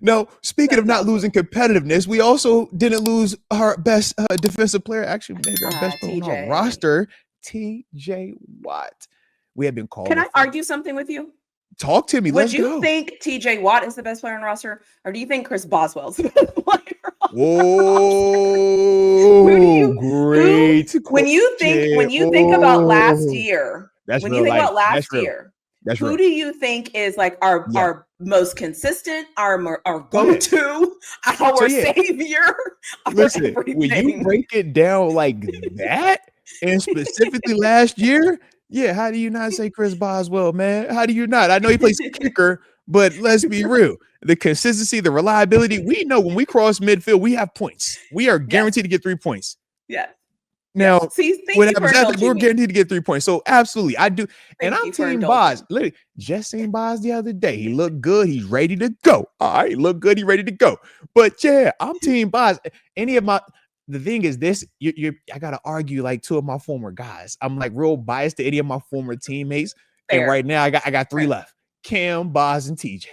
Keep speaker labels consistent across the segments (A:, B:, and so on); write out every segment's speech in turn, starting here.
A: No, speaking of not losing competitiveness, we also didn't lose our best defensive player, actually, maybe our best player on our
B: TJ.
A: roster, TJ Watt. We have been
B: Can
A: calling
B: I
A: for.
B: argue something with you?
A: Talk to me.
B: Would
A: Let's
B: you
A: go.
B: think TJ Watt is the best player on the roster, or do you think Chris Boswell's the best player on the roster? Who do
A: Oh,
B: you who
A: great
B: when
A: question.
B: you think about last
A: Oh,
B: year,
A: that's
B: when you
A: real
B: think
A: life.
B: about
A: That's
B: last
A: real.
B: year,
A: That's
B: who
A: real.
B: do you think is like our
A: Yeah.
B: our most consistent, our
A: Go ahead.
B: go-to,
A: So
B: our
A: yeah,
B: savior, our
A: listen, when you
B: everything?
A: break it down like that, and specifically last year, yeah, how do you not say Chris Boswell, man? How do you not? I know he plays kicker, but let's be real. The consistency, the reliability, we know when we cross midfield, we have points. We are
B: Yes,
A: guaranteed to get 3 points.
B: yes, yes.
A: Now,
B: See, thank
A: what
B: you for
A: happens after that, we're
B: indulging me.
A: guaranteed to get 3 points. So absolutely, I do. And
B: Thank
A: I'm
B: you for
A: team Boz.
B: indulging.
A: Literally, just seen Boz the other day. He looked good. He's ready to go. All right, look good. He's ready to go. But yeah, I'm team Boz. Any of my the thing is this, I gotta argue like two of my former guys. I'm like real biased to any of my former teammates. And
B: Fair.
A: right now I got three
B: Fair.
A: left. Cam, Boz, and TJ.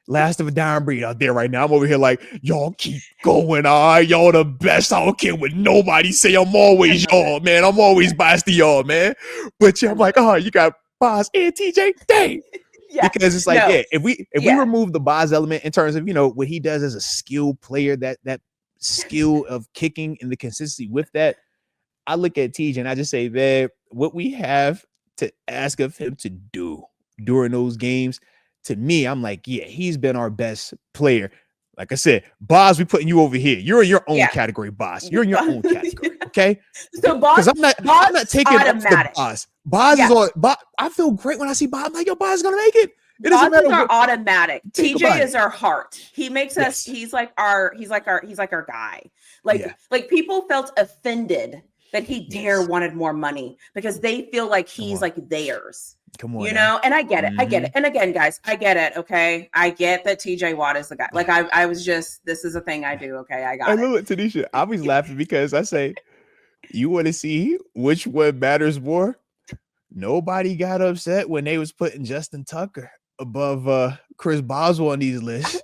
A: Last of a dying breed out there right now. I'm over here like, y'all keep going. All right, y'all the best. I don't care what nobody say. I'm always y'all, man. I'm always biased to y'all, man. But yeah, I'm like, oh, you got Boz and TJ. Dang.
B: Yeah.
A: Because it's like,
B: No.
A: yeah, if we remove the Boz element in terms of, what he does as a skilled player, that skill of kicking and the consistency with that, I look at TJ and I just say, man, what we have to ask of him to do during those games, to me, I'm like, yeah, he's been our best player. Like I said, Boz, we putting you over here. You're in your own category, Boz. You're in your own category, okay?
B: So
A: Because I'm not taking off the
B: automatic.
A: Boz. Boz is on. I feel great when I see Boz. I'm like, yo, Boz is gonna make it. It doesn't
B: Boz
A: matter
B: is our
A: what.
B: automatic.
A: Think
B: TJ
A: about it.
B: is our heart. He makes us.
A: Yes.
B: He's like our guy. Like people felt offended that he wanted more money because they feel like he's like theirs.
A: Come on,
B: you know, and I get it. I get
A: Mhm.
B: it. And again, guys, I get it. Okay, I get that TJ Watt is the guy. Like I was just. This is a thing I do. Okay, I got
A: I
B: it.
A: love it, TaNeisha. I was laughing because I say, you want to see which one matters more? Nobody got upset when they was putting Justin Tucker above Chris Boswell on these lists.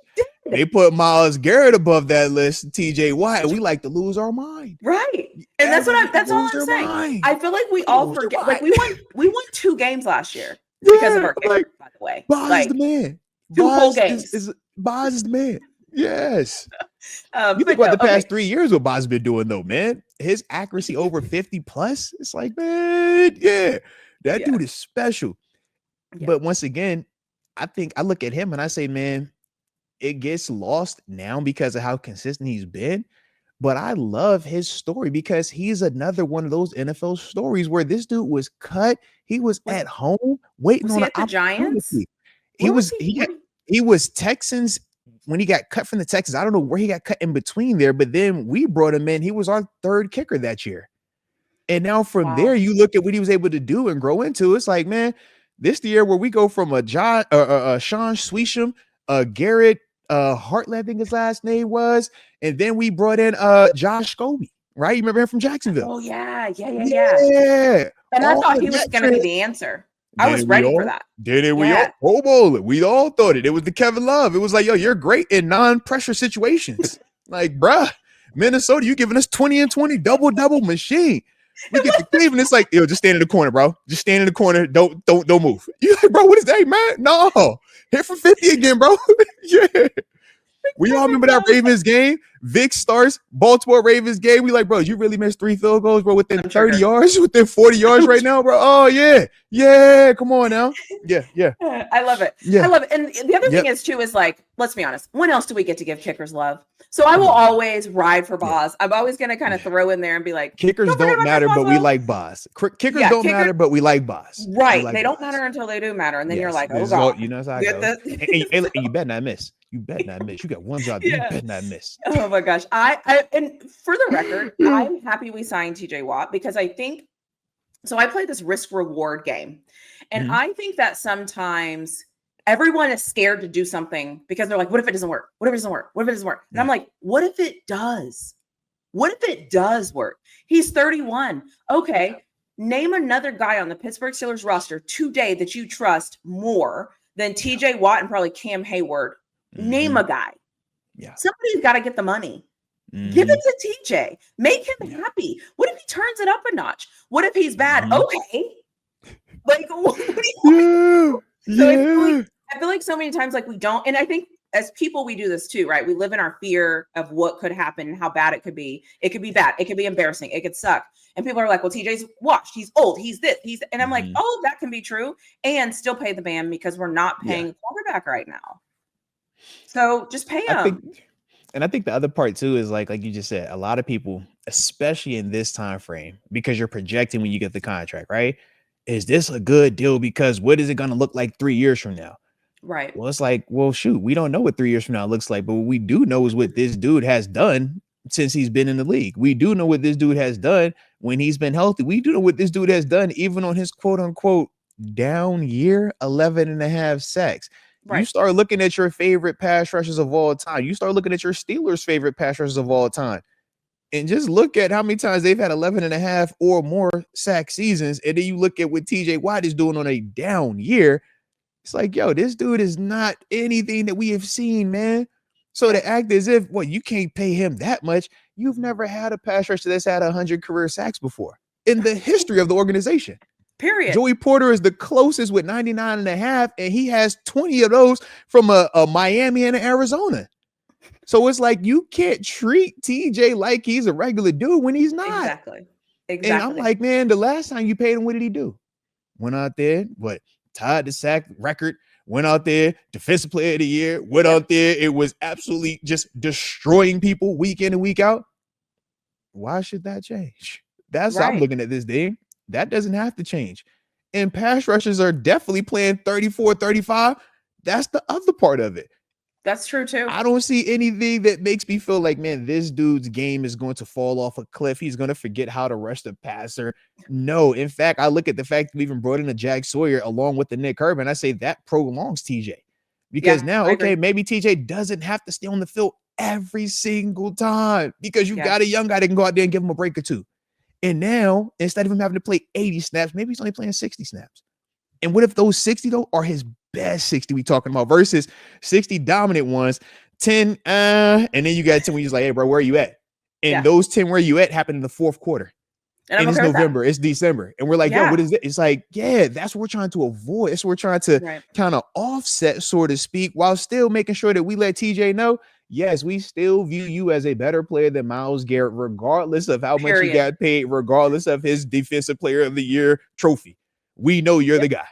A: They put Myles Garrett above that list, TJ Watt, and we like to lose our mind.
B: Right. And that's all I'm saying.
A: Mind.
B: I feel like we all
A: Lose their
B: forget. Like
A: mind.
B: we won 2 games last year because of our kickers,
A: like
B: by the way.
A: Boz is
B: Like
A: the man.
B: 2 whole
A: Boz
B: games.
A: is Boz is the man. Yes. You
B: But
A: think about
B: no,
A: the past
B: okay.
A: 3 years what Boz has been doing though, man. His accuracy over 50 plus. It's like, man, yeah, that
B: Yeah.
A: dude is special.
B: Yeah.
A: But once again, I think I look at him and I say, man, it gets lost now because of how consistent he's been. But I love his story because he's another one of those NFL stories where this dude was cut. He was at home waiting
B: Was
A: on
B: he
A: an
B: at the Giants?
A: opportunity. He
B: Where was
A: was
B: he?
A: he was Texans when he got cut from the Texans. I don't know where he got cut in between there, but then we brought him in. He was our third kicker that year. And now from there, you look at what he was able to do and grow into. It's like, man, this the year where we go from a Sean Sweesham, Garrett Hartley, I think his last name was, and then we brought in Josh Scobie, right? You remember him from Jacksonville?
B: Oh yeah.
A: Yeah.
B: And I
A: All
B: thought
A: of
B: he was
A: that
B: going to be the answer. I was
A: Didn't we
B: ready for
A: all?
B: that.
A: Didn't we all?
B: Yeah.
A: Pro Bowl it. We all thought it. It was the Kevin Love. It was like, yo, you're great in non-pressure situations. Like, bruh, Minnesota, you giving us 20 and 20, double machine. We get to Cleveland. It's like, yo, just stand in the corner, bro. Just stand in the corner. Don't move. You like, bro, what is that, man? No. Hit for 50 again, bro. Yeah. We all remember that Ravens game. Vic starts Baltimore Ravens game. We like, bro, you really missed 3 field goals, bro, within 30 yards, within 40 yards right now, bro. Oh, yeah. Yeah. Come on now. Yeah.
B: I love it.
A: Yeah.
B: I love it. And the other thing is too, is like, let's be honest, when else do we get to give kickers love? So I will always ride for Boz. I'm always going to kind of throw in there and be like,
A: kickers don't matter, but we like Boz. Kickers don't matter, but we like Boz.
B: Right.
A: Like
B: they don't matter until they do matter. And then you're like, oh
A: this
B: God.
A: You know how I go. And you better not miss. You better not miss. You got one job. You better not miss.
B: Oh my gosh. And for the record, I'm happy we signed TJ Watt because I think, so I play this risk reward game. And I think that sometimes everyone is scared to do something because they're like, what if it doesn't work? What if it doesn't work? What if it doesn't work? And I'm like, what if it does? What if it does work? He's 31. Okay. Name another guy on the Pittsburgh Steelers roster today that you trust more than TJ Watt and probably Cam Hayward. Name a guy.
A: Yeah.
B: Somebody's got to get the money. Give it to TJ. Make him happy. What if he turns it up a notch? What if he's bad? Okay. Like, what do you want? So I feel like so many times, like, we don't, and I think as people, we do this too, right? We live in our fear of what could happen, how bad it could be. It could be bad. It could be embarrassing. It could suck. And people are like, well, TJ's washed. He's old. He's this. And I'm like, oh, that can be true. And still pay the man because we're not paying quarterback right now. So just pay him.
A: I think the other part too is like you just said, a lot of people, especially in this time frame, because you're projecting when you get the contract, right? Is this a good deal? Because what is it going to look like 3 years from now?
B: Right.
A: Well, it's like, well, shoot, we don't know what 3 years from now looks like, but what we do know is what this dude has done since he's been in the league. We do know what this dude has done when he's been healthy. We do know what this dude has done even on his quote unquote down year, 11 and a half sacks. Right. You start looking at your favorite pass rushers of all time. You start looking at your Steelers' favorite pass rushers of all time. And just look at how many times they've had 11 and a half or more sack seasons. And then you look at what TJ Watt is doing on a down year. It's like, yo, this dude is not anything that we have seen, man. So to act as if, well, you can't pay him that much. You've never had a pass rusher that's had 100 career sacks before in the history of the organization.
B: Period.
A: Joey Porter is the closest with 99 and a half, and he has 20 of those from a Miami and Arizona. So it's like you can't treat TJ like he's a regular dude when he's not.
B: Exactly.
A: And I'm like, man, the last time you paid him, what did he do? Went out there, tied the sack record, went out there, defensive player of the year, went out there. It was absolutely just destroying people week in and week out. Why should that change? That's how I'm looking at this thing. That doesn't have to change. And pass rushers are definitely playing 34, 35. That's the other part of it.
B: That's true too.
A: I don't see anything that makes me feel like, man, this dude's game is going to fall off a cliff. He's going to forget how to rush the passer. No, in fact, I look at the fact that we even brought in a Jag Sawyer along with the Nick Herbert, and I say that prolongs TJ. Because now, okay, maybe TJ doesn't have to stay on the field every single time because you got a young guy that can go out there and give him a break or two. And now, instead of him having to play 80 snaps, maybe he's only playing 60 snaps. And what if those 60, though, are his best 60 we talking about versus 60 dominant ones, 10, and then you got 10 where you're like, hey, bro, where are you at? And those 10 where you at happened in the fourth quarter. And it's November, it's December. And we're like, yo, what is it? It's like, that's what we're trying to avoid. It's what we're trying to kind of offset, so to speak, while still making sure that we let TJ know, yes, we still view you as a better player than Myles Garrett, regardless of how much he got paid, regardless of his defensive player of the year trophy. We know you're the guy.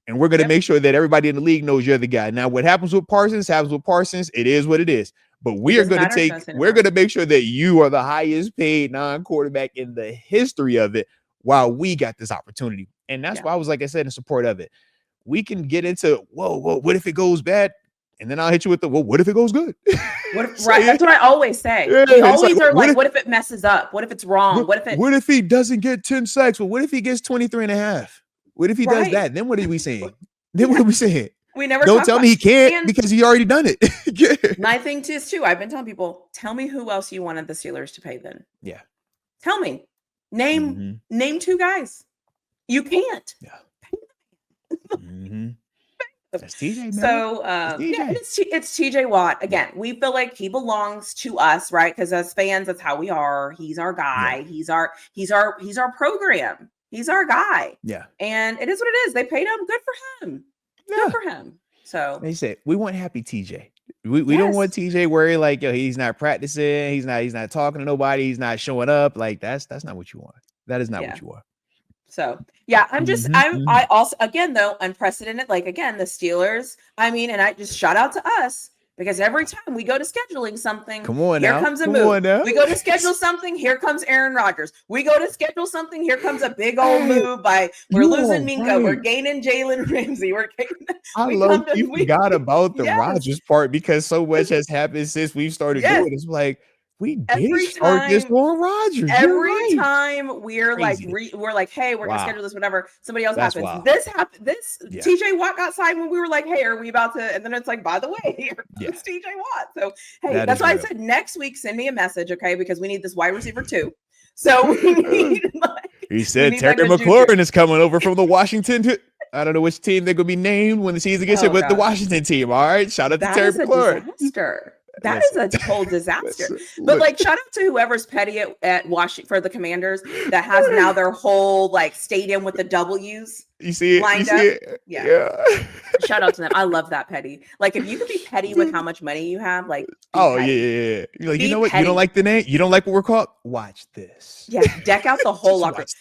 A: And we're going to make sure that everybody in the league knows you're the guy. Now, what happens with Parsons happens with Parsons. It is what it is. But we're going to make sure that you are the highest paid non-quarterback in the history of it while we got this opportunity. And that's why I was, like I said, in support of it. We can get into, whoa, what if it goes bad? And then I'll hit you with what if it goes good?
B: That's what I always say. We always are like, what if it messes up? What if it's wrong? What if
A: he doesn't get 10 sacks? Well, what if he gets 23 and a half? What if he does that? Then what are we saying? We never don't tell me he can't because he already done it.
B: My thing too, I've been telling people, tell me who else you wanted the Steelers to pay then.
A: Yeah.
B: Tell me. Name 2 guys. You can't.
A: Yeah. That's TJ, man.
B: So it's TJ Watt. Again, we feel like he belongs to us, right? Because as fans, that's how we are. He's our guy. Yeah. He's our program. He's our guy.
A: Yeah.
B: And it is what it is. They paid him. Good for him. Good for him. So
A: they said we want happy TJ. We don't want TJ worried like, yo, he's not practicing, he's not talking to nobody, he's not showing up. Like that's not what you want. That is not what you want.
B: So I also, again, though, unprecedented, like again, the Steelers, and I just shout out to us because every time we go to scheduling something, here comes a move. We go to schedule something, here comes Aaron Rodgers. We go to schedule something, here comes a big old move we're losing Minka, we're gaining Jalen Ramsey.
A: You forgot about the Rodgers part because so much has happened since we've started doing it. It's like, we did start this on Rodgers.
B: Every time we're crazy. We're like, hey, we're gonna schedule this, whatever. Somebody else happens. Wild. This happened. TJ Watt got signed when we were like, hey, are we about to? And then it's like, by the way, it's TJ Watt. So hey, that's why I said next week send me a message, okay? Because we need this wide receiver too. So we need.
A: He said Terry McLaurin is coming over from the Washington. I don't know which team they're gonna be named when the season gets here, but the Washington team. All right, shout out to Terry McLaurin.
B: Disaster. That is a total disaster. But like, shout out to whoever's petty at Washington for the Commanders that has now their whole like stadium with the W's.
A: You see it?
B: Lined
A: You see
B: up.
A: it?
B: Yeah. Shout out to them. I love that petty. Like, if you could be petty with how much money you have, like,
A: Oh
B: petty.
A: yeah. You're like,
B: Be
A: you know what?
B: petty.
A: You don't like the name? You don't like what we're called? Watch this.
B: Yeah, deck out the whole
A: Just
B: locker.
A: watch